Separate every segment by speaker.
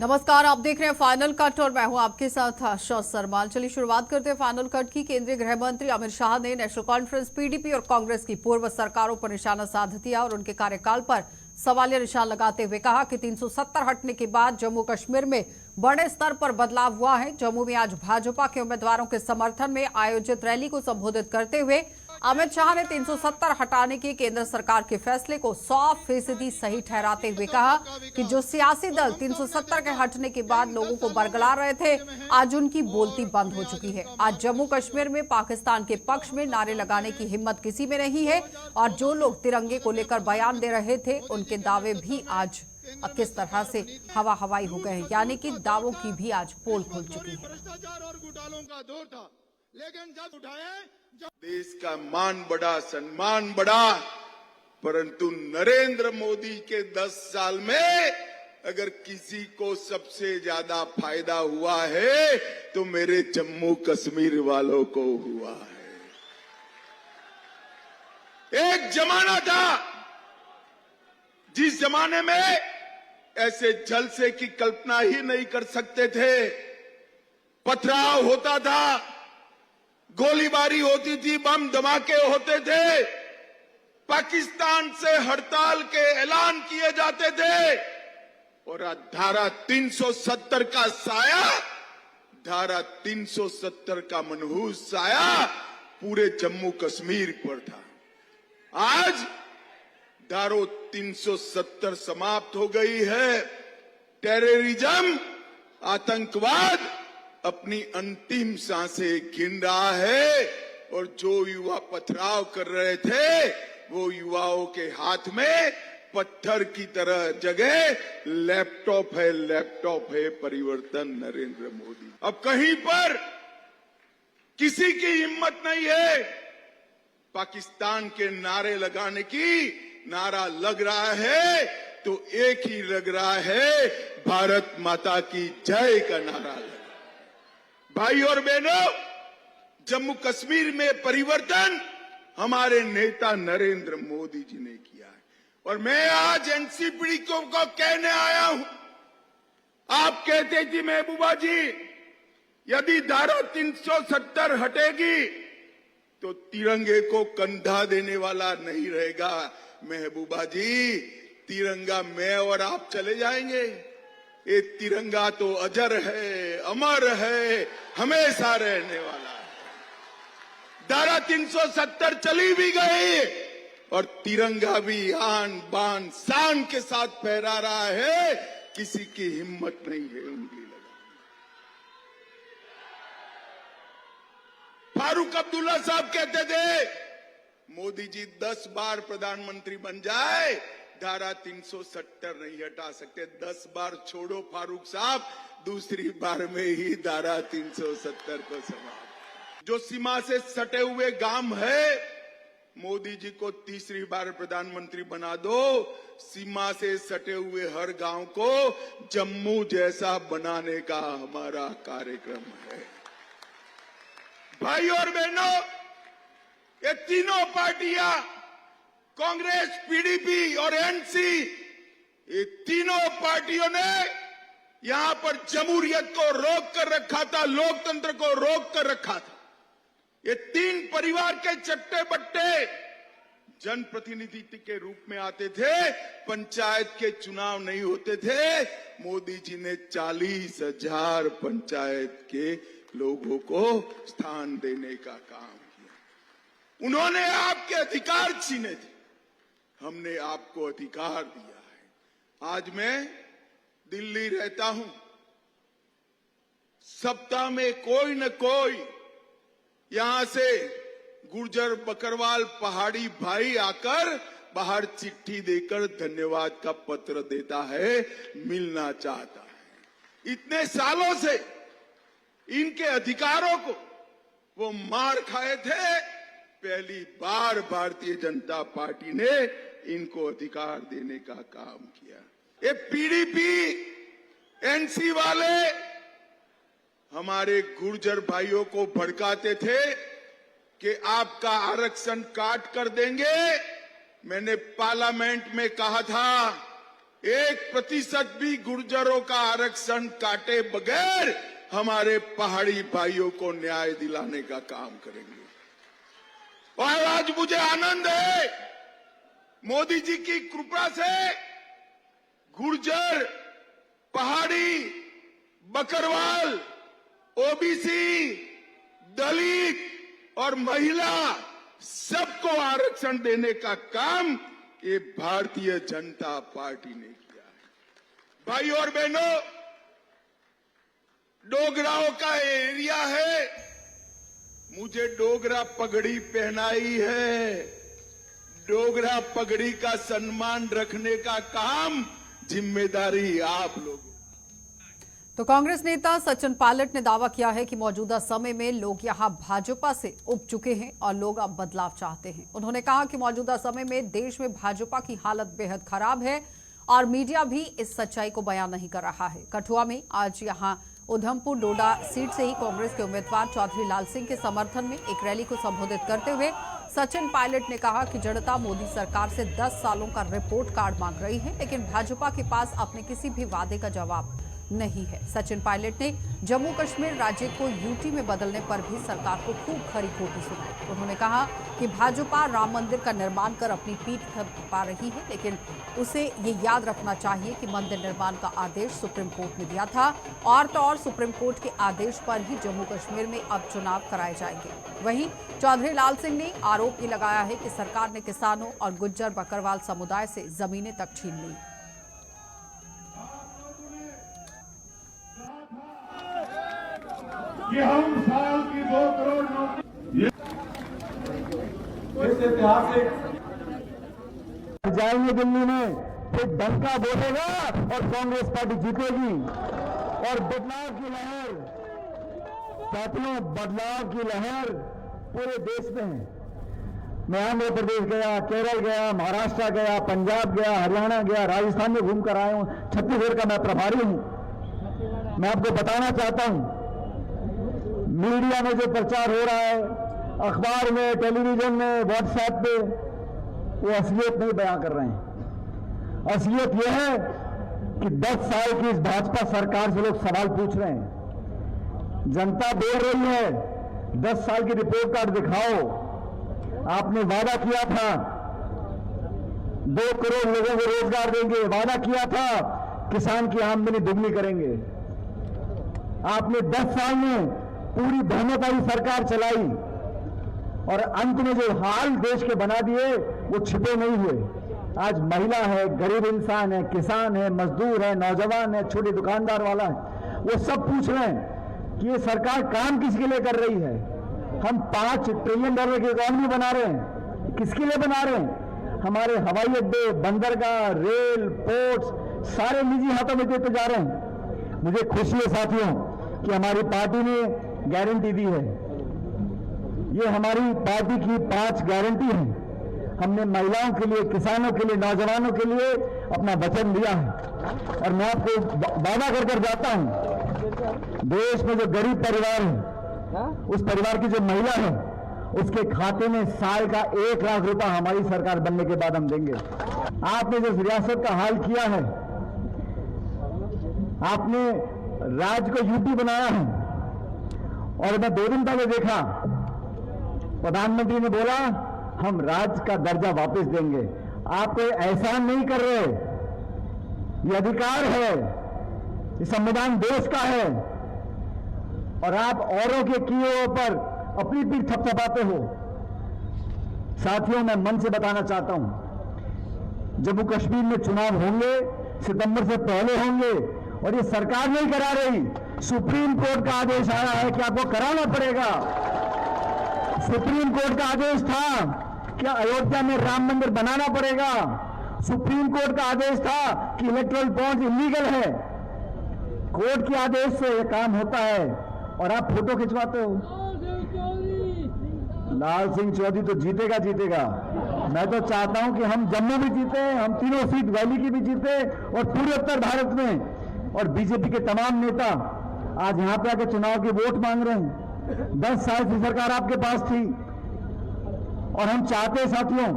Speaker 1: नमस्कार, आप देख रहे हैं फाइनल कट और मैं हूं आपके साथ आशा सरमाल। चलिए शुरुआत करते हैं फाइनल कट की। केंद्रीय गृह मंत्री अमित शाह ने नेशनल कॉन्फ्रेंस, पीडीपी और कांग्रेस की पूर्व सरकारों पर निशाना साध दिया और उनके कार्यकाल पर सवालिया निशान लगाते हुए कहा कि 370 हटने के बाद जम्मू कश्मीर में बड़े स्तर पर बदलाव हुआ है। जम्मू में आज भाजपा के उम्मीदवारों के समर्थन में आयोजित रैली को संबोधित करते हुए अमित शाह ने 370 हटाने के केंद्र सरकार के फैसले को 100% सही ठहराते हुए कहा कि जो सियासी दल 370 के हटने के बाद लोगों को बरगला रहे थे, आज उनकी बोलती बंद हो चुकी है। आज जम्मू कश्मीर में पाकिस्तान के पक्ष में नारे लगाने की हिम्मत किसी में नहीं है और जो लोग तिरंगे को लेकर बयान दे रहे थे, उनके दावे भी आज किस तरह से हवा हवाई हो गए हैं, यानी कि दावों की भी आज पोल खुल चुकी है।
Speaker 2: भ्रष्टाचार और घोटालों का दौर था, लेकिन जब उठाए देश का मान बढ़ा, सम्मान बढ़ा, परंतु नरेंद्र मोदी के 10 साल में अगर किसी को सबसे ज्यादा फायदा हुआ है तो मेरे जम्मू कश्मीर वालों को हुआ है। एक जमाना था जिस जमाने में ऐसे जलसे की कल्पना ही नहीं कर सकते थे। पथराव होता था, गोलीबारी होती थी, बम धमाके होते थे, पाकिस्तान से हड़ताल के ऐलान किए जाते थे और धारा 370 का साया, धारा 370 का मनहूस साया पूरे जम्मू कश्मीर पर था। आज धारा 370 समाप्त हो गई है। टेररिज्म, आतंकवाद अपनी अंतिम सांसें गिन रहा है और जो युवा पथराव कर रहे थे वो युवाओं के हाथ में पत्थर की तरह जगह लैपटॉप है, लैपटॉप है परिवर्तन नरेंद्र मोदी। अब कहीं पर किसी की हिम्मत नहीं है पाकिस्तान के नारे लगाने की। नारा लग रहा है तो एक ही लग रहा है, भारत माता की जय का नारा लगा। भाई और बहनों, जम्मू कश्मीर में परिवर्तन हमारे नेता नरेंद्र मोदी जी ने किया है और मैं आज एनसीपी को कहने आया हूं। आप कहते थी महबूबा जी, यदि धारा 370 हटेगी तो तिरंगे को कंधा देने वाला नहीं रहेगा। महबूबा जी, तिरंगा मैं और आप चले जाएंगे, ये तिरंगा तो अजर है, अमर है, हमेशा रहने वाला है। धारा 370 चली भी गई और तिरंगा भी आन बान शान के साथ फहरा रहा है, किसी की हिम्मत नहीं है उंगली लगा। फारूक अब्दुल्ला साहब कहते थे मोदी जी 10 बार प्रधानमंत्री बन जाए, धारा 370 नहीं हटा सकते। 10 बार छोड़ो फारूक साहब, दूसरी बार में ही धारा 370 को समाप्त। जो सीमा से सटे हुए गांव है, मोदी जी को तीसरी बार प्रधानमंत्री बना दो। सीमा से सटे हुए हर गांव को जम्मू जैसा बनाने का हमारा कार्यक्रम है। भाई और बहनों, ये तीनों पार्टियां, कांग्रेस, पीडीपी और एनसी, ये तीनों पार्टियों ने यहां पर जमहूरियत को रोक कर रखा था, लोकतंत्र को रोक कर रखा था। ये तीन परिवार के चट्टे बट्टे जनप्रतिनिधि के रूप में आते थे, पंचायत के चुनाव नहीं होते थे। मोदी जी ने 40,000 पंचायत के लोगों को स्थान देने का काम किया। उन्होंने आपके अधिकार छीने थे, हमने आपको अधिकार दिया है। आज मैं दिल्ली रहता हूं, सप्ताह में कोई न कोई यहां से गुर्जर बकरवाल पहाड़ी भाई आकर बाहर चिट्ठी देकर धन्यवाद का पत्र देता है, मिलना चाहता है। इतने सालों से इनके अधिकारों को वो मार खाए थे, पहली बार भारतीय जनता पार्टी ने इनको अधिकार देने का काम किया। ये पीडीपी, एनसी वाले हमारे गुर्जर भाइयों को भड़काते थे कि आपका आरक्षण काट कर देंगे। मैंने पार्लियामेंट में कहा था 1% भी गुर्जरों का आरक्षण काटे बगैर हमारे पहाड़ी भाइयों को न्याय दिलाने का काम करेंगे। और आज मुझे आनंद है, मोदी जी की कृपा से गुर्जर, पहाड़ी, बकरवाल, ओबीसी, दलित और महिला सबको आरक्षण देने का काम ये भारतीय जनता पार्टी ने किया है। भाई और बहनों, डोगराओं का एरिया है, मुझे डोगरा पगड़ी पहनाई है। डोगरा पगड़ी का सम्मान रखने का काम जिम्मेदारी आप लोगों।
Speaker 1: तो कांग्रेस नेता सचिन पायलट ने दावा किया है कि मौजूदा समय में लोग यहां भाजपा से उब चुके हैं और लोग अब बदलाव चाहते हैं। उन्होंने कहा कि मौजूदा समय में देश में भाजपा की हालत बेहद खराब है और मीडिया भी इस सच्चाई को बयान नहीं कर रहा है। कठुआ में आज यहां उधमपुर डोडा सीट से ही कांग्रेस के उम्मीदवार चौधरी लाल सिंह के समर्थन में एक रैली को संबोधित करते हुए सचिन पायलट ने कहा कि जनता मोदी सरकार से 10 सालों का रिपोर्ट कार्ड मांग रही है, लेकिन भाजपा के पास अपने किसी भी वादे का जवाब नहीं है। सचिन पायलट ने जम्मू कश्मीर राज्य को यूटी में बदलने पर भी सरकार को खूब खरी खोटी सुनाई। उन्होंने कहा कि भाजपा राम मंदिर का निर्माण कर अपनी पीठ थपथपा रही है, लेकिन उसे ये याद रखना चाहिए कि मंदिर निर्माण का आदेश सुप्रीम कोर्ट ने दिया था और तो और सुप्रीम कोर्ट के आदेश पर ही जम्मू कश्मीर में अब चुनाव कराए जाएंगे। वहीं चौधरी लाल सिंह ने आरोप ये लगाया है कि सरकार ने किसानों और गुज्जर बकरवाल समुदाय से जमीनें तक छीन ली।
Speaker 3: कि हम साल की 2 करोड़ नौकरी इस ऐतिहासिक जाएंगे दिल्ली में, फिर डंका बोलेगा और कांग्रेस पार्टी जीतेगी और बदलाव की लहर, साथियों, बदलाव की लहर पूरे देश में है। मैं आंध्र प्रदेश गया, केरल गया, महाराष्ट्र गया, पंजाब गया, हरियाणा गया, राजस्थान में घूमकर आया हूं, छत्तीसगढ़ का मैं प्रभारी हूं। मैं आपको बताना चाहता हूं, मीडिया में जो प्रचार हो रहा है, अखबार में, टेलीविजन में, व्हाट्सएप पे, वो असलियत नहीं बयां कर रहे हैं। असलियत यह है कि 10 साल की इस भाजपा सरकार से लोग सवाल पूछ रहे हैं। जनता बोल रही है 10 साल की रिपोर्ट कार्ड दिखाओ। आपने वादा किया था 2 करोड़ लोगों को रोजगार देंगे, वादा किया था किसान की आमदनी दुगनी करेंगे। आपने 10 साल में पूरी बहुमतारी सरकार चलाई और अंत में जो हाल देश के बना दिए वो छिपे नहीं हुए। आज महिला है, गरीब इंसान है, किसान है, मजदूर है, नौजवान है, छोटे दुकानदार वाला है, वो सब पूछ रहे हैं कि ये सरकार काम किसके लिए कर रही है। हम $5 ट्रिलियन की इकोनॉमी बना रहे हैं, किसके लिए बना रहे हैं। हमारे हवाई अड्डे, बंदरगाह, रेल, पोर्ट्स सारे निजी हाथों में देते जा रहे हैं। मुझे खुशी है साथियों कि हमारी पार्टी ने गारंटी दी है। ये हमारी पार्टी की 5 गारंटी है। हमने महिलाओं के लिए, किसानों के लिए, नौजवानों के लिए अपना वचन दिया है और मैं आपको वादा कर जाता हूं, देश में जो गरीब परिवार है, उस परिवार की जो महिला है, उसके खाते में साल का 1 लाख रुपया हमारी सरकार बनने के बाद हम देंगे। आपने जो रियासत का हाल किया है, आपने राज्य को यूटी बनाया है और मैं 2 दिन पहले देखा प्रधानमंत्री ने बोला हम राज्य का दर्जा वापस देंगे। आप कोई एहसान नहीं कर रहे, ये अधिकार है, ये संविधान देश का है और आप औरों के किए पर अपनी पीठ थपथपाते हो। साथियों, मैं मन से बताना चाहता हूं, जम्मू कश्मीर में चुनाव होंगे, सितंबर से पहले होंगे और ये सरकार नहीं करा रही, सुप्रीम कोर्ट का आदेश आया है कि आपको कराना पड़ेगा। सुप्रीम कोर्ट का आदेश था कि अयोध्या में राम मंदिर बनाना पड़ेगा। सुप्रीम कोर्ट का आदेश था कि इलेक्टोरल बॉन्ड इलीगल है। कोर्ट के आदेश से यह काम होता है और आप फोटो खिंचवाते हो। लाल सिंह चौधरी तो जीतेगा जीतेगा। मैं तो चाहता हूं कि हम जम्मू भी जीते, हम तीनों सीट वैली की भी जीते और पूरे उत्तर भारत में। और बीजेपी के तमाम नेता आज यहां पे आकर चुनाव की वोट मांग रहे हैं। 10 साल की सरकार आपके पास थी और हम चाहते साथियों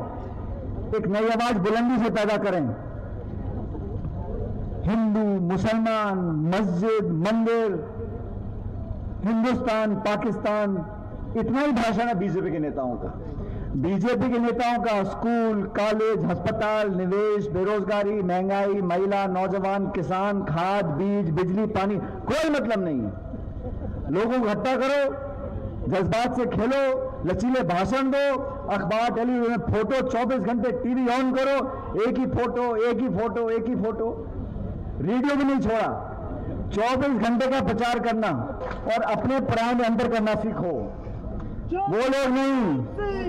Speaker 3: एक नई आवाज बुलंदी से पैदा करें। हिंदू, मुसलमान, मस्जिद, मंदिर, हिंदुस्तान, पाकिस्तान, इतना ही भाषण है बीजेपी के नेताओं का। बीजेपी के नेताओं का स्कूल, कॉलेज, अस्पताल, निवेश, बेरोजगारी, महंगाई, महिला, नौजवान, किसान, खाद, बीज, बिजली, पानी, कोई मतलब नहीं है। लोगों को इकट्ठा करो, जज्बात से खेलो, लचीले भाषण दो, अखबार, टेलीविजन, फोटो, 24 घंटे टीवी ऑन करो, एक ही फोटो, एक ही फोटो, एक ही फोटो, रेडियो भी नहीं छोड़ा। 24 घंटे का प्रचार करना और अपने प्राण में अंदर करना सीखो। वो लोग नहीं,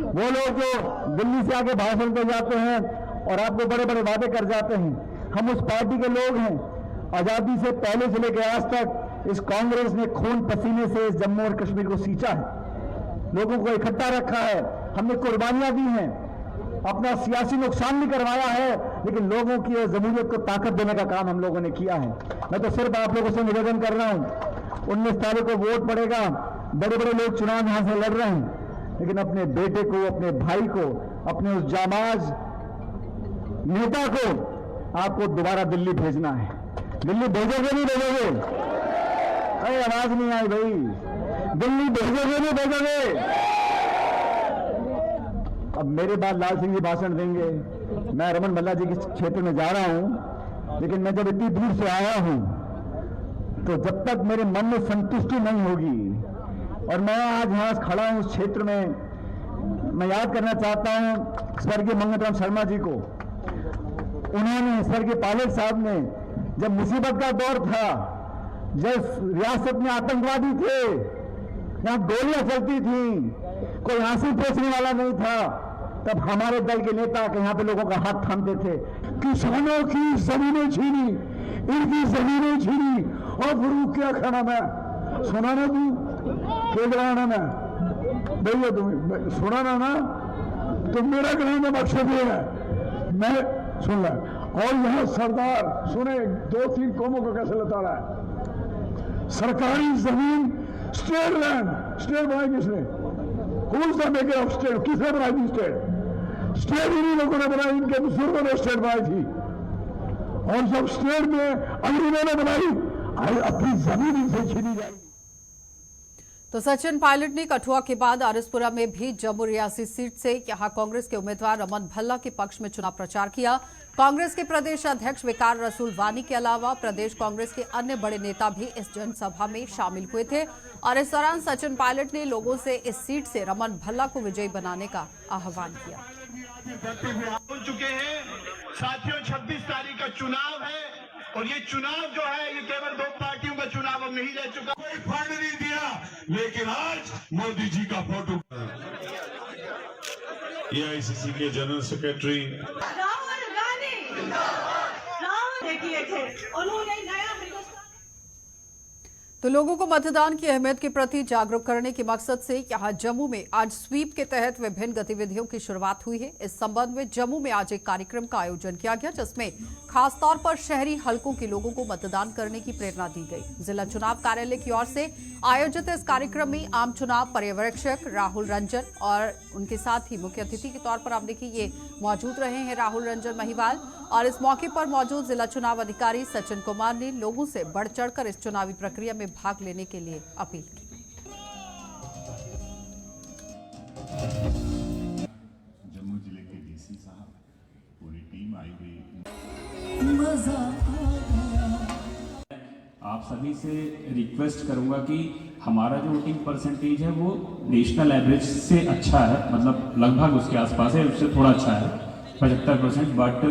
Speaker 3: वो लोग जो दिल्ली से आके भाषण दे जाते हैं और आपको बड़े बड़े वादे कर जाते हैं। हम उस पार्टी के लोग हैं। आजादी से पहले से लेकर आज तक इस कांग्रेस ने खून पसीने से इस जम्मू और कश्मीर को सींचा है, लोगों को इकट्ठा रखा है, हमने कुर्बानियां दी हैं, अपना सियासी नुकसान भी करवाया है, लेकिन लोगों की जमहूरियत को ताकत देने का काम हम लोगों ने किया है। मैं तो सिर्फ आप लोगों से निवेदन कर रहा हूं, 19 तारीख को वोट पड़ेगा, बड़े बड़े लोग चुनाव यहां से लड़ रहे हैं, लेकिन अपने बेटे को, अपने भाई को, अपने उस जाबाज नेता को आपको दोबारा दिल्ली भेजना है। दिल्ली भेजोगे नहीं भेजोगे? अरे आवाज नहीं आई भाई, दिल्ली भेजोगे नहीं भेजोगे? अब मेरे बाद लाल सिंह जी भाषण देंगे, मैं रमन भल्ला जी के क्षेत्र में जा रहा हूं, लेकिन मैं जब इतनी दूर से आया हूं तो जब तक मेरे मन में संतुष्टि नहीं होगी, और मैं आज यहां खड़ा हूं उस क्षेत्र में, मैं याद करना चाहता हूं स्वर्गीय मंगत राम शर्मा जी को। उन्होंने, स्वर्गीय पायलट साहब ने, जब मुसीबत का दौर था, जब रियासत में आतंकवादी थे, यहां गोलियां चलती थी, कोई आंसू पोंछने वाला नहीं था, तब हमारे दल के नेता के यहां पे लोगों का हाथ थामते थे। किसानों की जमीनें छीनी, इनकी जमीनें छीनी, और फरूक क्या खाना में सुना ना, तू केजराना में भैया तुम सुना ना, तो मेरा कहने का मकसद ये है, मैं सुन ला। और यहां सरदार सुने 2-3 कौमों को कैसे लताड़ा है। सरकारी जमीन, स्टेट लैंड, स्टेट बनाई किसने? Who's the maker of state? किसने बनाई थी स्टेट? स्टेट इन्हीं लोगों ने बनाई, इनके बुजुर्गों ने स्टेट बनाई थी, और जब स्टेट में अंग्रेजों ने बनाई, अपनी जमीन इनसे छीनी जाएगी।
Speaker 1: तो सचिन पायलट ने कठुआ के बाद आरसपुरा में भी जम्मू रियासी सीट से यहां कांग्रेस के उम्मीदवार रमन भल्ला के पक्ष में चुनाव प्रचार किया। कांग्रेस के प्रदेश अध्यक्ष विकार रसूल वानी के अलावा प्रदेश कांग्रेस के अन्य बड़े नेता भी इस जनसभा में शामिल हुए थे, और इस दौरान सचिन पायलट ने लोगों से इस सीट से रमन भल्ला को विजयी बनाने का आह्वान किया।
Speaker 4: हो चुके हैं साथियों, 26 तारीख का चुनाव है, और ये चुनाव जो है ये केवल 2 पार्टियों का चुनाव अब नहीं रह चुका।
Speaker 5: कोई फंड नहीं दिया, लेकिन आज मोदी जी का फोटो। एआईसीसी के जनरल सेक्रेटरी
Speaker 6: राहुल गांधी किए थे, उन्होंने नया हिंदुस्तान।
Speaker 1: तो लोगों को मतदान की अहमियत के प्रति जागरूक करने के मकसद से यहां जम्मू में आज स्वीप के तहत विभिन्न गतिविधियों की शुरुआत हुई है। इस संबंध में जम्मू में आज एक कार्यक्रम का आयोजन किया गया, जिसमें खासतौर पर शहरी हलकों के लोगों को मतदान करने की प्रेरणा दी गई। जिला चुनाव कार्यालय की ओर से आयोजित इस कार्यक्रम में आम चुनाव पर्यवेक्षक राहुल रंजन और उनके साथ ही मुख्य अतिथि के तौर पर आप देखिए ये मौजूद रहे हैं राहुल रंजन महिवाल, और इस मौके पर मौजूद जिला चुनाव अधिकारी सचिन कुमार ने लोगों से बढ़ चढ़कर इस चुनावी प्रक्रिया में भाग लेने के लिए अपील की।
Speaker 5: जम्मू जिले के डीसी साहब, पूरी टीम आई हुई।
Speaker 7: आप सभी से रिक्वेस्ट करूंगा कि हमारा जो वोटिंग परसेंटेज है वो नेशनल एवरेज से अच्छा है, मतलब लगभग उसके आसपास है, उससे थोड़ा अच्छा है 75%। बट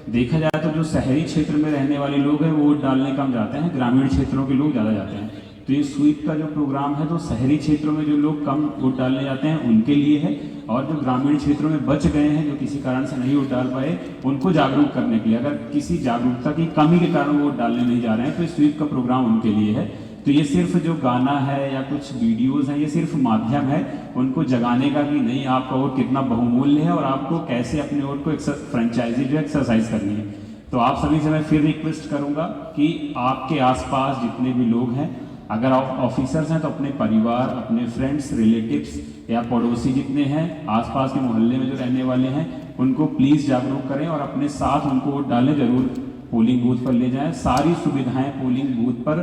Speaker 7: देखा जाए तो जो शहरी क्षेत्र में रहने वाले लोग हैं वो वोट डालने कम जाते हैं, ग्रामीण क्षेत्रों के लोग ज़्यादा जाते हैं। तो ये स्वीप का जो प्रोग्राम है तो शहरी क्षेत्रों में जो लोग कम वोट डालने जाते हैं उनके लिए है, और जो ग्रामीण क्षेत्रों में बच गए हैं, जो किसी कारण से नहीं वोट डाल पाए, उनको जागरूक करने के लिए। अगर किसी जागरूकता की कमी के कारण वोट डालने नहीं जा रहे हैं तो स्वीप का प्रोग्राम उनके लिए है। तो ये सिर्फ जो गाना है या कुछ वीडियोज़ हैं, ये सिर्फ माध्यम है उनको जगाने का कि नहीं आपका वोट कितना बहुमूल्य है और आपको कैसे अपने वोट को फ्रेंचाइजी जो एक्सरसाइज करनी है। तो आप सभी से मैं फिर रिक्वेस्ट करूंगा कि आपके आसपास जितने भी लोग हैं, अगर आप ऑफिसर्स हैं तो अपने परिवार, अपने फ्रेंड्स, रिलेटिव्स या पड़ोसी जितने हैं आसपास के मोहल्ले में जो रहने वाले हैं, उनको प्लीज़ जागरूक करें और अपने साथ उनको वोट डालने जरूर पोलिंग बूथ पर ले जाएं। सारी सुविधाएं पोलिंग बूथ पर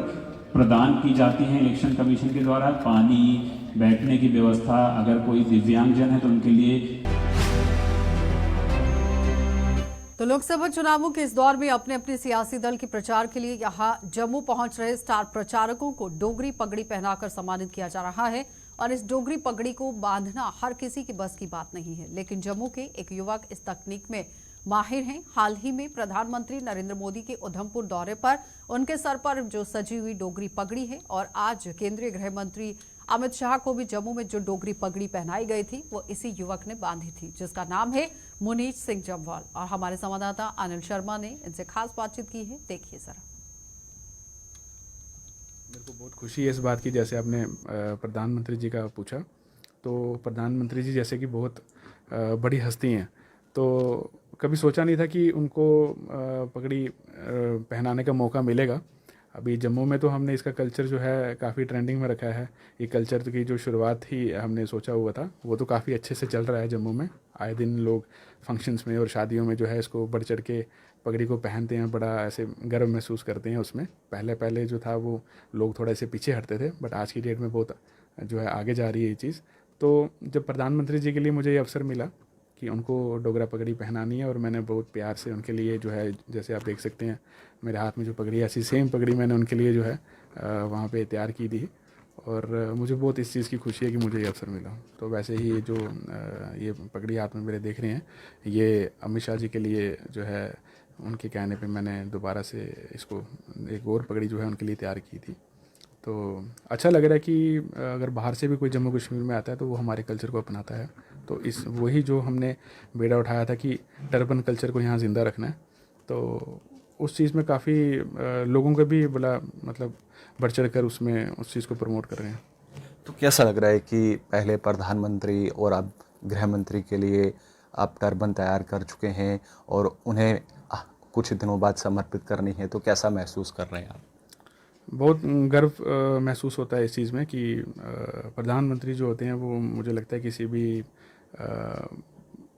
Speaker 7: प्रदान की जाती हैं इलेक्शन कमीशन के द्वारा। पानी, बैठने की व्यवस्था, अगर कोई दिव्यांगजन है तो उनके लिए।
Speaker 1: तो लोकसभा चुनावों के इस दौर में अपने अपने सियासी दल के प्रचार के लिए यहां जम्मू पहुंच रहे स्टार प्रचारकों को डोगरी पगड़ी पहनाकर सम्मानित किया जा रहा है। और इस डोगरी पगड़ी को बांधना हर किसी की बस की बात नहीं है, लेकिन जम्मू के एक युवक इस तकनीक में माहिर हैं। हाल ही में प्रधानमंत्री नरेंद्र मोदी के उधमपुर दौरे पर उनके सर पर जो सजी हुई डोगरी पगड़ी है, और आज केंद्रीय गृह मंत्री अमित शाह को भी जम्मू में जो डोगरी पगड़ी पहनाई गई थी वो इसी युवक ने बांधी थी, जिसका नाम है मुनीष सिंह जम्वाल। और हमारे संवाददाता अनिल शर्मा ने इनसे खास बातचीत की है, देखिए जरा।
Speaker 8: मेरे को बहुत खुशी है इस बात की, जैसे आपने प्रधानमंत्री जी का पूछा, तो प्रधानमंत्री जी जैसे कि बहुत बड़ी हस्ती हैं, तो कभी सोचा नहीं था कि उनको पगड़ी पहनाने का मौका मिलेगा। अभी जम्मू में तो हमने इसका कल्चर जो है काफ़ी ट्रेंडिंग में रखा है। ये कल्चर की जो शुरुआत ही हमने सोचा हुआ था वो तो काफ़ी अच्छे से चल रहा है जम्मू में। आए दिन लोग फंक्शंस में और शादियों में जो है इसको बढ़ चढ़ के पगड़ी को पहनते हैं, बड़ा ऐसे गर्व महसूस करते हैं उसमें। पहले जो था वो लोग थोड़ा ऐसे पीछे हटते थे, बट आज की डेट में बहुत जो है आगे जा रही है ये चीज़। तो जब प्रधानमंत्री जी के लिए मुझे ये अवसर मिला कि उनको डोगरा पगड़ी पहनानी है, और मैंने बहुत प्यार से उनके लिए जो है, जैसे आप देख सकते हैं मेरे हाथ में जो पगड़ी है, ऐसी सेम पगड़ी मैंने उनके लिए जो है वहाँ पे तैयार की थी। और मुझे बहुत इस चीज़ की खुशी है कि मुझे ये अवसर मिला। तो वैसे ही जो ये पगड़ी हाथ में मेरे देख रहे हैं, ये अमित शाह जी के लिए जो है उनके कहने पे मैंने दोबारा से इसको एक और पगड़ी जो है उनके लिए तैयार की थी। तो अच्छा लग रहा है कि अगर बाहर से भी कोई जम्मू कश्मीर में आता है तो वो हमारे कल्चर को अपनाता है। तो इस वही जो हमने बेड़ा उठाया था कि टर्बन कल्चर को यहाँ ज़िंदा रखना है, तो उस चीज़ में काफ़ी लोगों का भी बड़ा मतलब बढ़ चढ़ कर उसमें उस चीज़ को प्रमोट कर रहे हैं।
Speaker 9: तो कैसा लग रहा है कि पहले प्रधानमंत्री और अब गृह मंत्री के लिए आप टर्बन तैयार कर चुके हैं और उन्हें कुछ दिनों बाद समर्पित करनी है, तो कैसा महसूस कर रहे हैं आप?
Speaker 8: बहुत गर्व महसूस होता है इस चीज़ में कि प्रधानमंत्री जो होते हैं वो मुझे लगता है किसी भी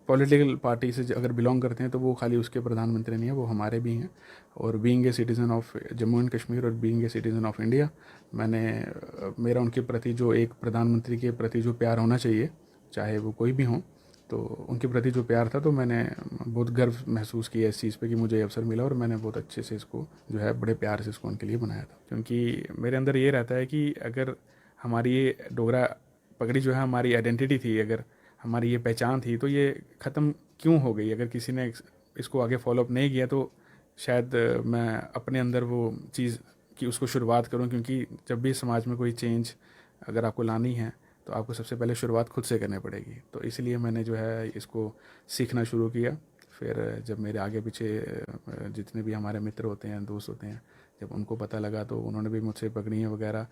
Speaker 8: पॉलिटिकल पार्टी से अगर बिलोंग करते हैं तो वो खाली उसके प्रधानमंत्री नहीं है, वो हमारे भी हैं। और being a citizen of Jammu and Kashmir और being a citizen of India, मेरा उनके प्रति जो एक प्रधानमंत्री के प्रति जो प्यार होना चाहिए, चाहे वो कोई भी हो, तो उनके प्रति जो प्यार था, तो मैंने बहुत गर्व महसूस किया इस चीज़ पे कि मुझे अवसर मिला और मैंने बहुत अच्छे से इसको जो है बड़े प्यार से इसको उनके लिए बनाया था। क्योंकि मेरे अंदर ये रहता है कि अगर हमारी ये डोगरा पगड़ी जो है हमारी आइडेंटिटी थी, अगर हमारी ये पहचान थी, तो ये ख़त्म क्यों हो गई? अगर किसी ने इसको आगे फॉलोअप नहीं किया तो शायद मैं अपने अंदर वो चीज़ की उसको शुरुआत करूं। क्योंकि जब भी समाज में कोई चेंज अगर आपको लानी है तो आपको सबसे पहले शुरुआत खुद से करनी पड़ेगी। तो इसलिए मैंने जो है इसको सीखना शुरू किया। फिर जब मेरे आगे पीछे जितने भी हमारे मित्र होते हैं, दोस्त होते हैं, जब उनको पता लगा तो उन्होंने भी मुझसे पगड़ियाँ वगैरह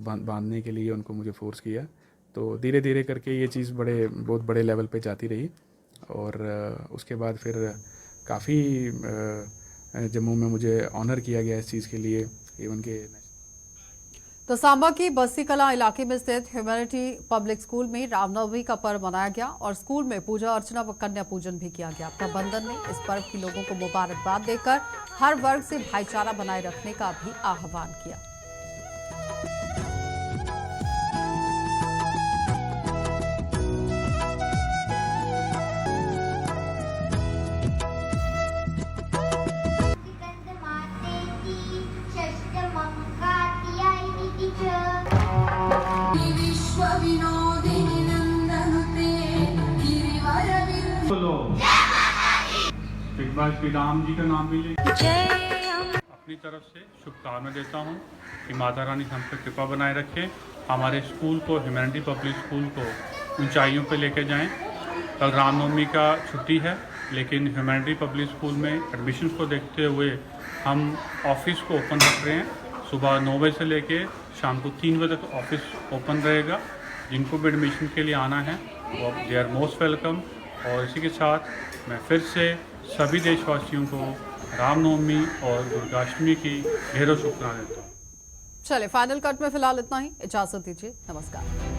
Speaker 8: बांधने के लिए उनको मुझे फोर्स किया। तो धीरे धीरे करके ये चीज़ बहुत बड़े लेवल पे जाती रही। और उसके बाद फिर काफ़ी जम्मू में मुझे ऑनर किया गया इस चीज़ के लिए। इवन के
Speaker 1: तो सांबा की बस्ती कला इलाके में स्थित ह्यूमैनिटी पब्लिक स्कूल में रामनवमी का पर्व मनाया गया और स्कूल में पूजा अर्चना व कन्या पूजन भी किया गया। प्रबंधन ने इस पर्व की लोगों को मुबारकबाद देकर हर वर्ग से भाईचारा बनाए रखने का भी आह्वान किया।
Speaker 10: एक बार श्री राम जी का नाम भी लें। अपनी तरफ से शुभकामनाएं देता हूं कि माता रानी हम पे कृपा बनाए रखें, हमारे स्कूल को, ह्यूमैनिटी पब्लिक स्कूल को ऊंचाइयों पे लेके जाएं। कल रामनवमी का छुट्टी है, लेकिन ह्यूमैनिटी पब्लिक स्कूल में एडमिशन्स को देखते हुए हम ऑफिस को ओपन रख रहे हैं। सुबह 9 बजे से लेके शाम को 3 बजे तक ऑफिस ओपन रहेगा। जिनको भी एडमिशन के लिए आना है वो दे आर मोस्ट वेलकम। और इसी के साथ मैं फिर से सभी देशवासियों को रामनवमी और दुर्गाष्टमी की ढेरों शुभकामनाएं देता हूँ।
Speaker 1: चले फाइनल कट में फिलहाल इतना ही, इजाजत दीजिए, नमस्कार।